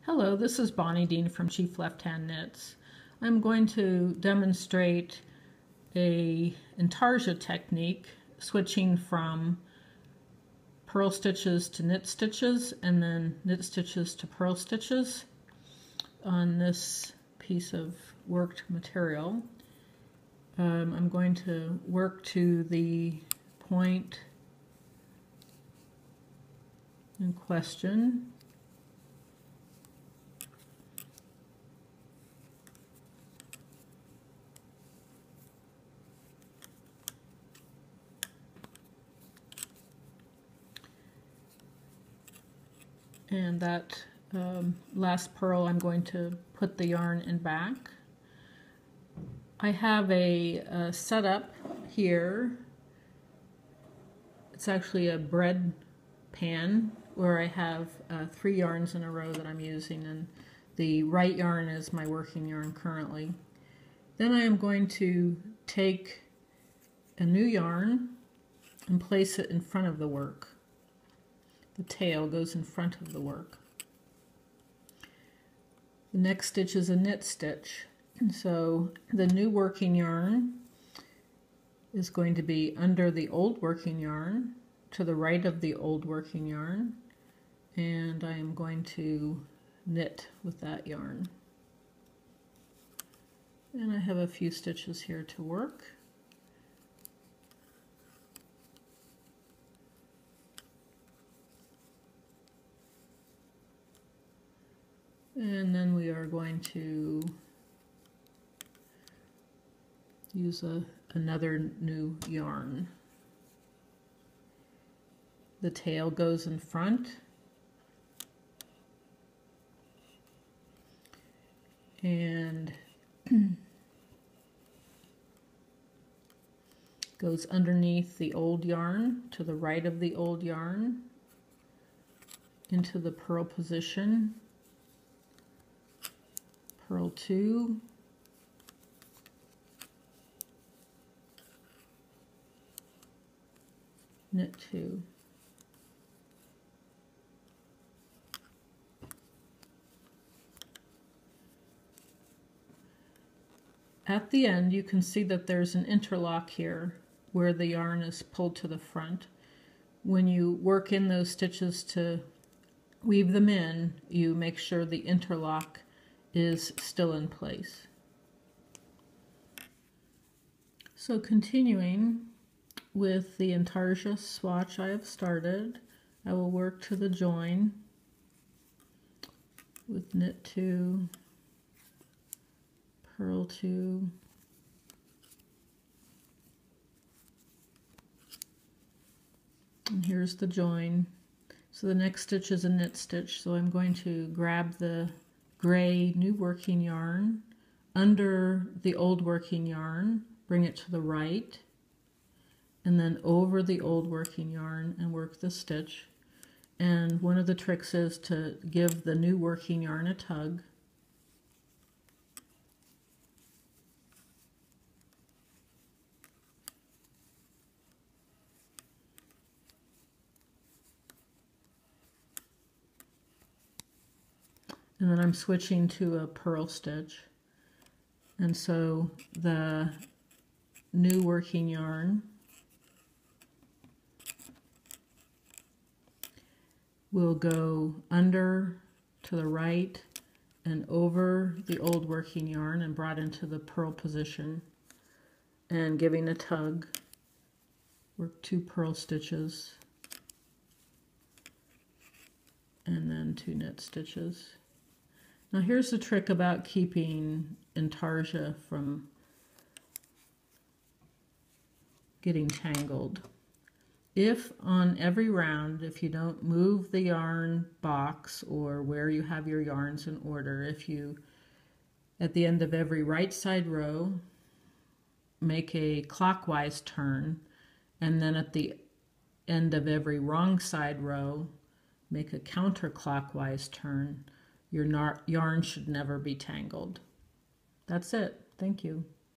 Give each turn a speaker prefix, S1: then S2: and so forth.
S1: Hello, this is Bonnie Dean from Chief Left Hand Knits. I'm going to demonstrate a Intarsia technique, switching from purl stitches to knit stitches and then knit stitches to purl stitches on this piece of worked material. I'm going to work to the point in question. And that last purl, I'm going to put the yarn in back. I have a setup here. It's actually a bread pan where I have 3 yarns in a row that I'm using, and the right yarn is my working yarn currently. Then I am going to take a new yarn and place it in front of the work. The tail goes in front of the work. The next stitch is a knit stitch. And so the new working yarn is going to be under the old working yarn, to the right of the old working yarn, and I am going to knit with that yarn. And I have a few stitches here to work. And then we are going to use another new yarn. The tail goes in front, and goes underneath the old yarn, to the right of the old yarn, into the purl position. Purl 2, knit 2. At the end, you can see that there's an interlock here where the yarn is pulled to the front. When you work in those stitches to weave them in, you make sure the interlock is still in place. So continuing with the Intarsia swatch I have started, I will work to the join with knit 2, purl 2, and here's the join. So the next stitch is a knit stitch, so I'm going to grab the gray new working yarn under the old working yarn, bring it to the right, and then over the old working yarn and work the stitch. And one of the tricks is to give the new working yarn a tug. And then I'm switching to a purl stitch. And so the new working yarn will go under to the right and over the old working yarn and brought into the purl position. And giving a tug, work 2 purl stitches and then 2 knit stitches. Now here's the trick about keeping Intarsia from getting tangled. If on every round, if you don't move the yarn box or where you have your yarns in order, if you, at the end of every right side row, make a clockwise turn, and then at the end of every wrong side row, make a counterclockwise turn, your yarn should never be tangled. That's it. Thank you.